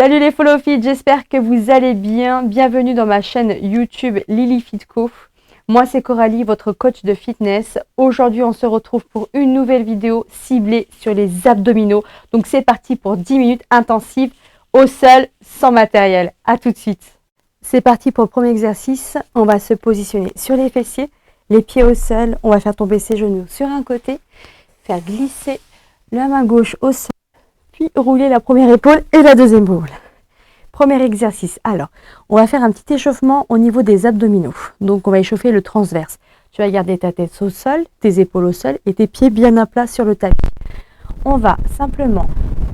Salut les Follow Fit, j'espère que vous allez bien. Bienvenue dans ma chaîne YouTube Lily Fitco. Moi c'est Coralie, votre coach de fitness. Aujourd'hui on se retrouve pour une nouvelle vidéo ciblée sur les abdominaux. Donc c'est parti pour 10 minutes intensives au sol, sans matériel. A tout de suite. C'est parti pour le premier exercice. On va se positionner sur les fessiers, les pieds au sol. On va faire tomber ses genoux sur un côté, faire glisser la main gauche au sol. Puis rouler la première épaule et la deuxième épaule. Premier exercice. Alors, on va faire un petit échauffement au niveau des abdominaux. Donc, on va échauffer le transverse. Tu vas garder ta tête au sol, tes épaules au sol et tes pieds bien à plat sur le tapis. On va simplement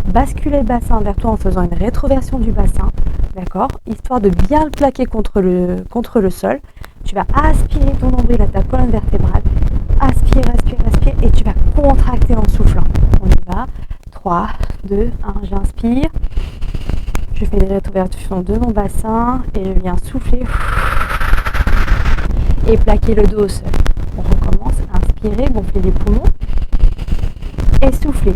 basculer le bassin vers toi en faisant une rétroversion du bassin. D'accord? Histoire de bien le plaquer contre le sol. Tu vas aspirer ton nombril à ta colonne vertébrale. Aspire, aspire, aspire et tu vas contracter en soufflant. On y va. 3, 2, 1, j'inspire. Je fais des rétroversions de mon bassin et je viens souffler et plaquer le dos au sol. On recommence, inspirer, gonfler les poumons et souffler.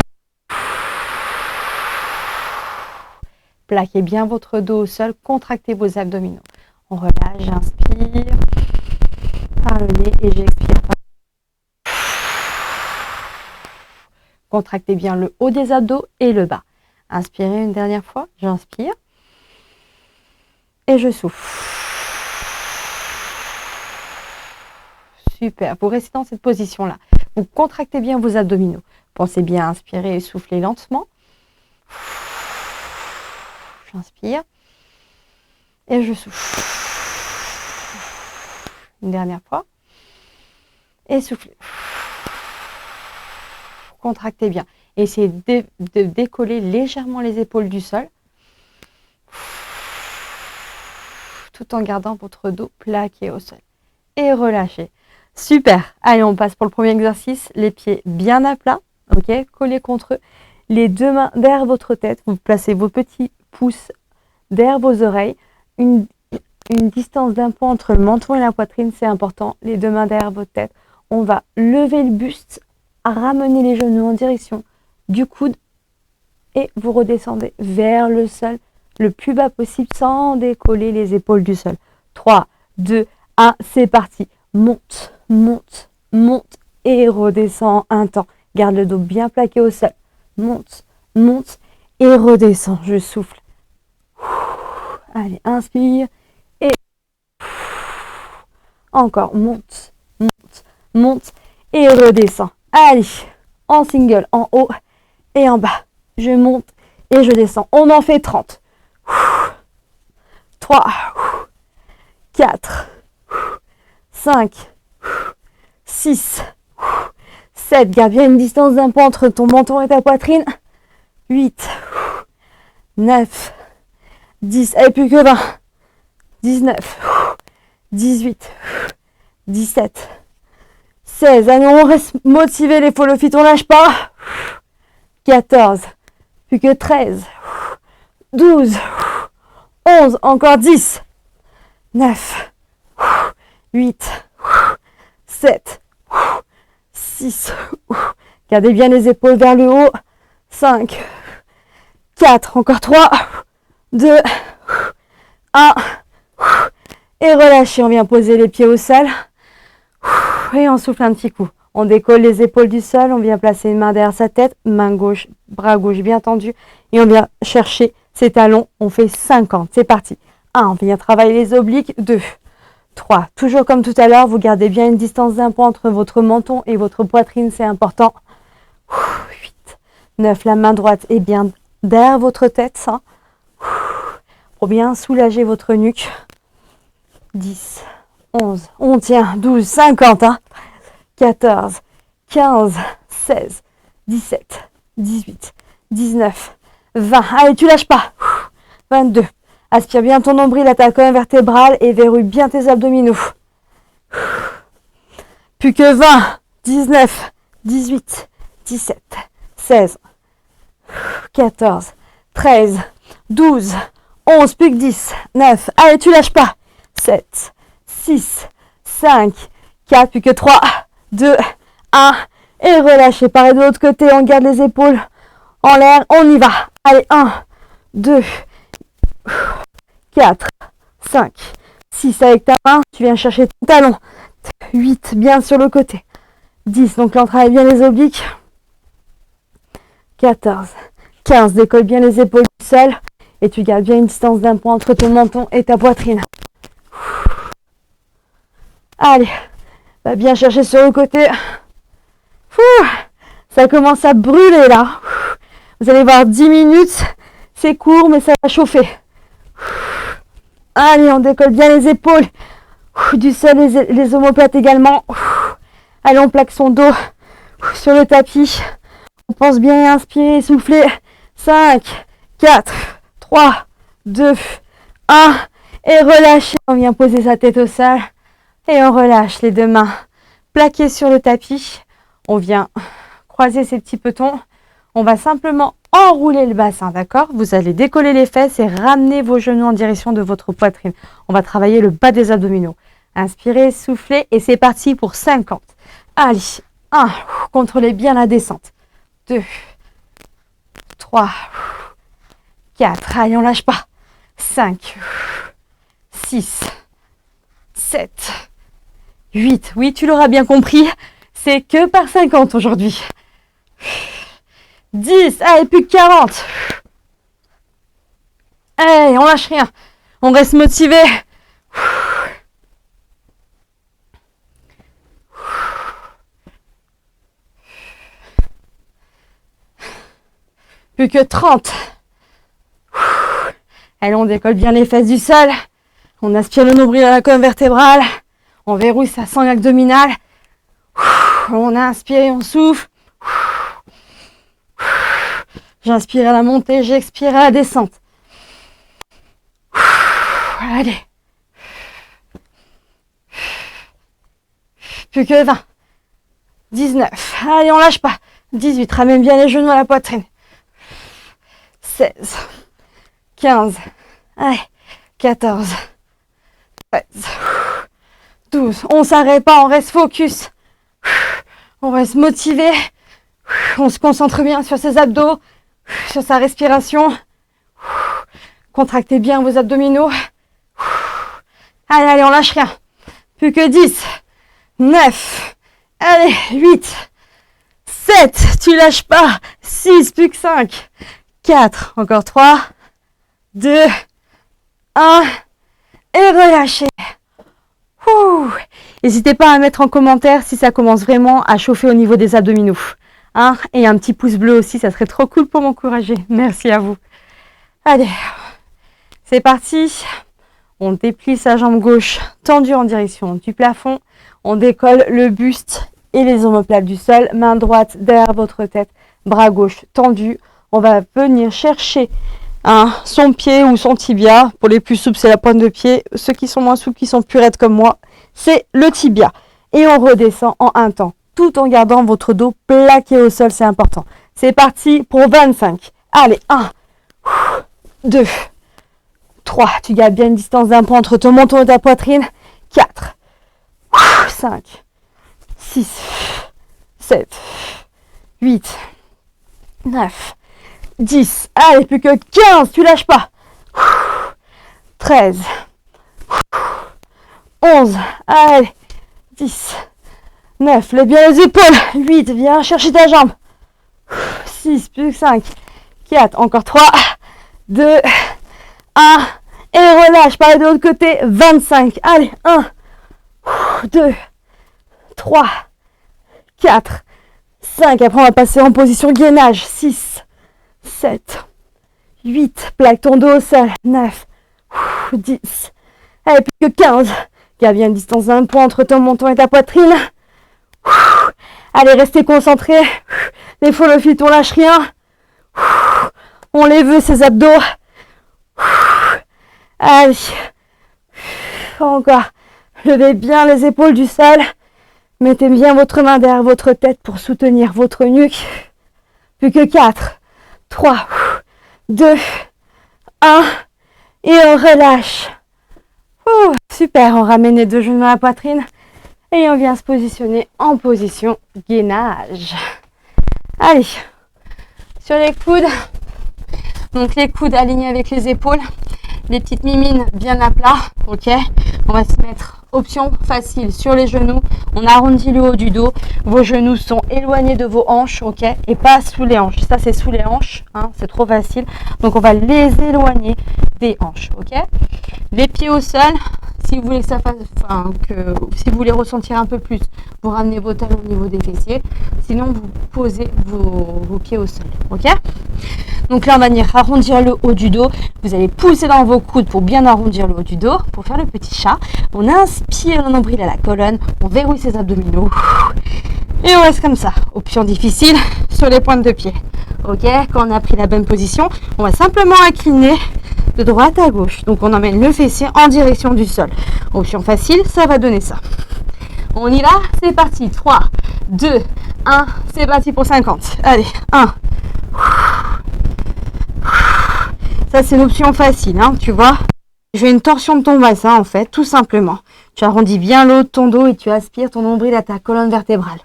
Plaquez bien votre dos au sol, contractez vos abdominaux. On relâche, j'inspire par le nez et j'expire par contractez bien le haut des abdos et le bas. Inspirez une dernière fois. J'inspire. Et je souffle. Super. Vous restez dans cette position-là. Vous contractez bien vos abdominaux. Pensez bien à inspirer et souffler lentement. J'inspire. Et je souffle. Une dernière fois. Et soufflez. Contractez bien. Essayez de décoller légèrement les épaules du sol. Tout en gardant votre dos plaqué au sol. Et relâchez. Super. Allez, on passe pour le premier exercice. Les pieds bien à plat. Ok, collés contre eux. Les deux mains derrière votre tête. Vous placez vos petits pouces derrière vos oreilles. Une distance d'un point entre le menton et la poitrine, c'est important. Les deux mains derrière votre tête. On va lever le buste, ramener les genoux en direction du coude et vous redescendez vers le sol le plus bas possible sans décoller les épaules du sol. 3, 2, 1, c'est parti. Monte, monte, monte et redescend un temps. Garde le dos bien plaqué au sol. Monte, monte et redescend. Je souffle. Allez, inspire et encore. Monte, monte, monte et redescend. Allez, en single, en haut et en bas. Je monte et je descends. On en fait 30. 3, 4, 5, 6, 7. Garde bien une distance d'un point entre ton menton et ta poitrine. 8, 9, 10. Allez, plus que 20. 19, 18, 17. 16, allez, on reste motivé les Follow Fit, on lâche pas. 14, plus que 13, 12, 11, encore 10, 9, 8, 7, 6, gardez bien les épaules vers le haut, 5, 4, encore 3, 2, 1, et relâchez, on vient poser les pieds au sol. Et on souffle un petit coup. On décolle les épaules du sol, on vient placer une main derrière sa tête, main gauche, bras gauche bien tendu. Et on vient chercher ses talons. On fait 50. C'est parti. 1, on vient travailler les obliques. 2, 3. Toujours comme tout à l'heure, vous gardez bien une distance d'un point entre votre menton et votre poitrine, c'est important. 8, 9, la main droite est bien derrière votre tête. Ça. Pour bien soulager votre nuque. 10. 11, on tient, 12, 50, 14, 15, 16, 17, 18, 19, 20. Allez, tu lâches pas. 22. Aspire bien ton nombril à ta colonne vertébrale et verrouille bien tes abdominaux. Plus que 20, 19, 18, 17, 16, 14, 13, 12, 11, plus que 10, 9. Allez, tu lâches pas. 7, 6, 5, 4, plus que 3, 2, 1. Et relâchez. Pareil de l'autre côté, on garde les épaules en l'air. On y va. Allez, 1, 2, 4, 5, 6 avec ta main, tu viens chercher ton talon. 8, bien sur le côté. 10, donc là on travaille bien les obliques. 14, 15, décolle bien les épaules du sol. Et tu gardes bien une distance d'un point entre ton menton et ta poitrine. Allez, va bien chercher sur le côté. Ça commence à brûler là. Vous allez voir 10 minutes. C'est court, mais ça va chauffer. Allez, on décolle bien les épaules. Du sol, les omoplates également. Allez, on plaque son dos sur le tapis. On pense bien à inspirer, souffler. 5, 4, 3, 2, 1. Et relâchez. On vient poser sa tête au sol. Et on relâche les deux mains plaquées sur le tapis. On vient croiser ses petits petons. On va simplement enrouler le bassin, d'accord? Vous allez décoller les fesses et ramener vos genoux en direction de votre poitrine. On va travailler le bas des abdominaux. Inspirez, soufflez et c'est parti pour 50. Allez, 1. Contrôlez bien la descente. 2, 3, 4. Allez, on lâche pas. 5, 6, 7, 8. Oui, tu l'auras bien compris. C'est que par 50 aujourd'hui. 10. Allez, plus que 40. Allez, on lâche rien. On reste motivé. Plus que 30. Allez, on décolle bien les fesses du sol. On aspire le nombril à la colonne vertébrale. On verrouille sa sangle abdominale. On inspire et on souffle. J'inspire à la montée, j'expire à la descente. Allez. Plus que 20. 19. Allez, on lâche pas. 18. Ramène bien les genoux à la poitrine. 16. 15. Allez. 14. 13. 12. On s'arrête pas, on reste focus. On reste motivé. On se concentre bien sur ses abdos, sur sa respiration. Contractez bien vos abdominaux. Allez, allez, on lâche rien. Plus que 10. 9. Allez, 8. 7. Tu lâches pas. 6. Plus que 5. 4. Encore 3. 2. 1. Et relâchez. N'hésitez pas à mettre en commentaire si ça commence vraiment à chauffer au niveau des abdominaux. Hein, et un petit pouce bleu aussi, ça serait trop cool pour m'encourager. Merci à vous. Allez, c'est parti. On déplie sa jambe gauche tendue en direction du plafond. On décolle le buste et les omoplates du sol. Main droite derrière votre tête, bras gauche tendu. On va venir chercher son pied ou son tibia. Pour les plus souples, c'est la pointe de pied. Ceux qui sont moins souples, qui sont plus raides comme moi, c'est le tibia. Et on redescend en un temps, tout en gardant votre dos plaqué au sol, c'est important. C'est parti pour 25. Allez, 1, 2, 3. Tu gardes bien une distance d'un point entre ton menton et ta poitrine. 4, 5, 6, 7, 8, 9, 10. Allez, plus que 15. Tu lâches pas. 13, 11. Allez, 10. 9, lève bien les épaules. 8, viens chercher ta jambe. 6, plus que 5. 4, encore 3, 2, 1. Et relâche, pareil de l'autre côté. 25. Allez, 1, 2, 3, 4, 5. Après, on va passer en position gainage. 6, 7, 8. Plaque ton dos au sol. 9, 10. Allez, plus que 15. Garde bien une distance d'un point entre ton menton et ta poitrine. Allez, restez concentrés. Les follow fit, on lâche rien. On les veut, ces abdos. Allez. Encore. Levez bien les épaules du sol. Mettez bien votre main derrière votre tête pour soutenir votre nuque. Plus que 4, 3, 2, 1. Et on relâche. Super, on ramène les deux genoux à la poitrine. Et on vient se positionner en position gainage. Allez, sur les coudes. Donc les coudes alignés avec les épaules. les petites mimines bien à plat, ok. On va se mettre option facile sur les genoux, on arrondit le haut du dos, vos genoux sont éloignés de vos hanches, ok, et pas sous les hanches. Ça c'est sous les hanches, hein, c'est trop facile, donc on va les éloigner des hanches, ok. Les pieds au sol, si vous voulez que ça fasse, si vous voulez ressentir un peu plus, vous ramenez vos talons au niveau des fessiers, sinon vous posez vos pieds au sol, ok. Donc là on va venir arrondir le haut du dos, vous allez pousser dans vos coudes pour bien arrondir le haut du dos, pour faire le petit chat. On inspire le nombril à la colonne, on verrouille ses abdominaux et on reste comme ça. Option difficile sur les pointes de pied, ok. Quand on a pris la bonne position, on va simplement incliner de droite à gauche, donc on emmène le fessier en direction du sol. Option facile, ça va donner ça. On y va, c'est parti, 3, 2, 1, c'est parti pour 50. Allez, 1. Ça c'est l'option facile, hein, tu vois. Je fais une torsion de ton bassin en fait, tout simplement. Tu arrondis bien le haut de ton dos et tu aspires ton nombril à ta colonne vertébrale.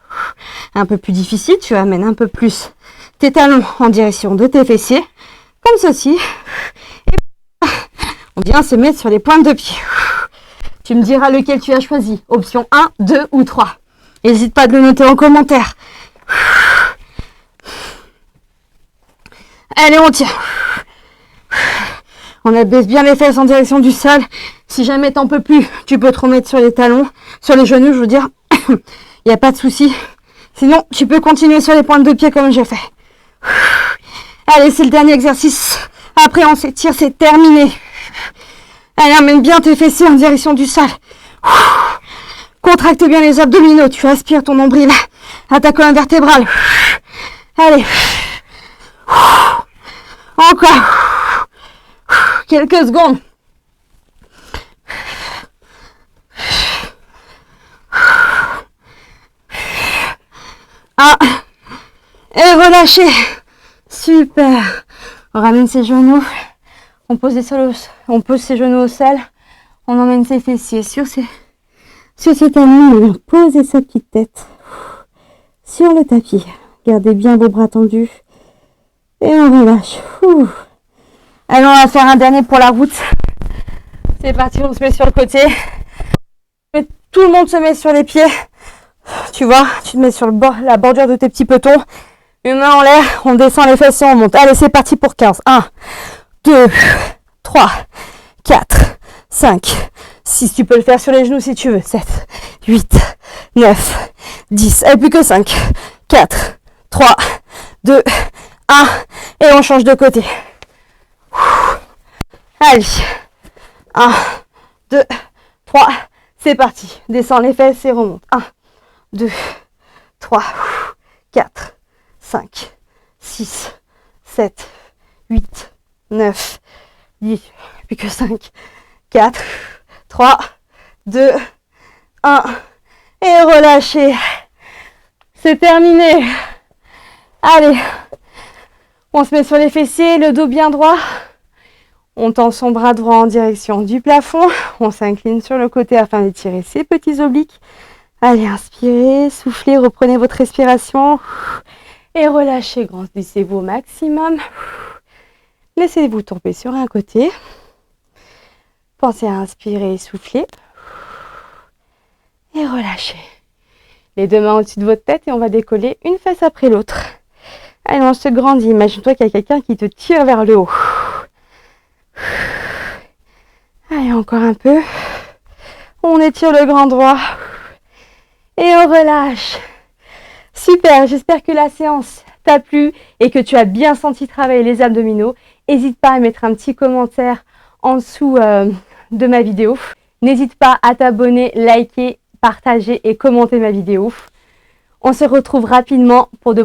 Un peu plus difficile, tu amènes un peu plus tes talons en direction de tes fessiers, comme ceci. Et on vient se mettre sur les pointes de pied. Tu me diras lequel tu as choisi. Option 1, 2 ou 3. N'hésite pas à le noter en commentaire. Allez, on tient. On abaisse bien les fesses en direction du sol. Si jamais t'en peux plus, tu peux te remettre sur les talons, sur les genoux, je veux dire. Il n'y a pas de souci. Sinon, tu peux continuer sur les pointes de pied comme j'ai fait. Allez, c'est le dernier exercice. Après, on s'étire, c'est terminé. Allez, emmène bien tes fessiers en direction du sol. Contracte bien les abdominaux. Tu aspires ton nombril à ta colonne vertébrale. Allez. Encore. Quelques secondes. Et relâchez. Super. On ramène ses genoux. On pose ses genoux au sol. On emmène ses fessiers sur ses talons. On pose sa petite tête sur le tapis. Gardez bien vos bras tendus. Et on relâche. Allez, on va faire un dernier pour la route. C'est parti, on se met sur le côté. Tout le monde se met sur les pieds. Tu vois, tu te mets sur la bordure de tes petits petons. Une main en l'air, on descend les fesses et on monte. Allez, c'est parti pour 15. 1, 2, 3, 4, 5, 6. Tu peux le faire sur les genoux si tu veux. 7, 8, 9, 10. Allez, plus que 5, 4, 3, 2, 1. Et on change de côté. Allez. 1, 2, 3. C'est parti. Descends les fesses et remonte. 1, 2, 3, 4, 5, 6, 7, 8, 9, 10. Plus que 5, 4, 3, 2, 1. Et relâchez. C'est terminé. Allez. On se met sur les fessiers, le dos bien droit. On tend son bras droit en direction du plafond. On s'incline sur le côté afin d'étirer ses petits obliques. Allez, inspirez, soufflez, reprenez votre respiration. Et relâchez, grandissez-vous au maximum. Laissez-vous tomber sur un côté. Pensez à inspirer et souffler. Et relâchez. Les deux mains au-dessus de votre tête et on va décoller une fesse après l'autre. Allez, on se grandit. Imagine-toi qu'il y a quelqu'un qui te tire vers le haut. Allez, encore un peu. On étire le grand droit. Et on relâche. Super, j'espère que la séance t'a plu et que tu as bien senti travailler les abdominaux. N'hésite pas à mettre un petit commentaire en dessous de ma vidéo. N'hésite pas à t'abonner, liker, partager et commenter ma vidéo. On se retrouve rapidement pour de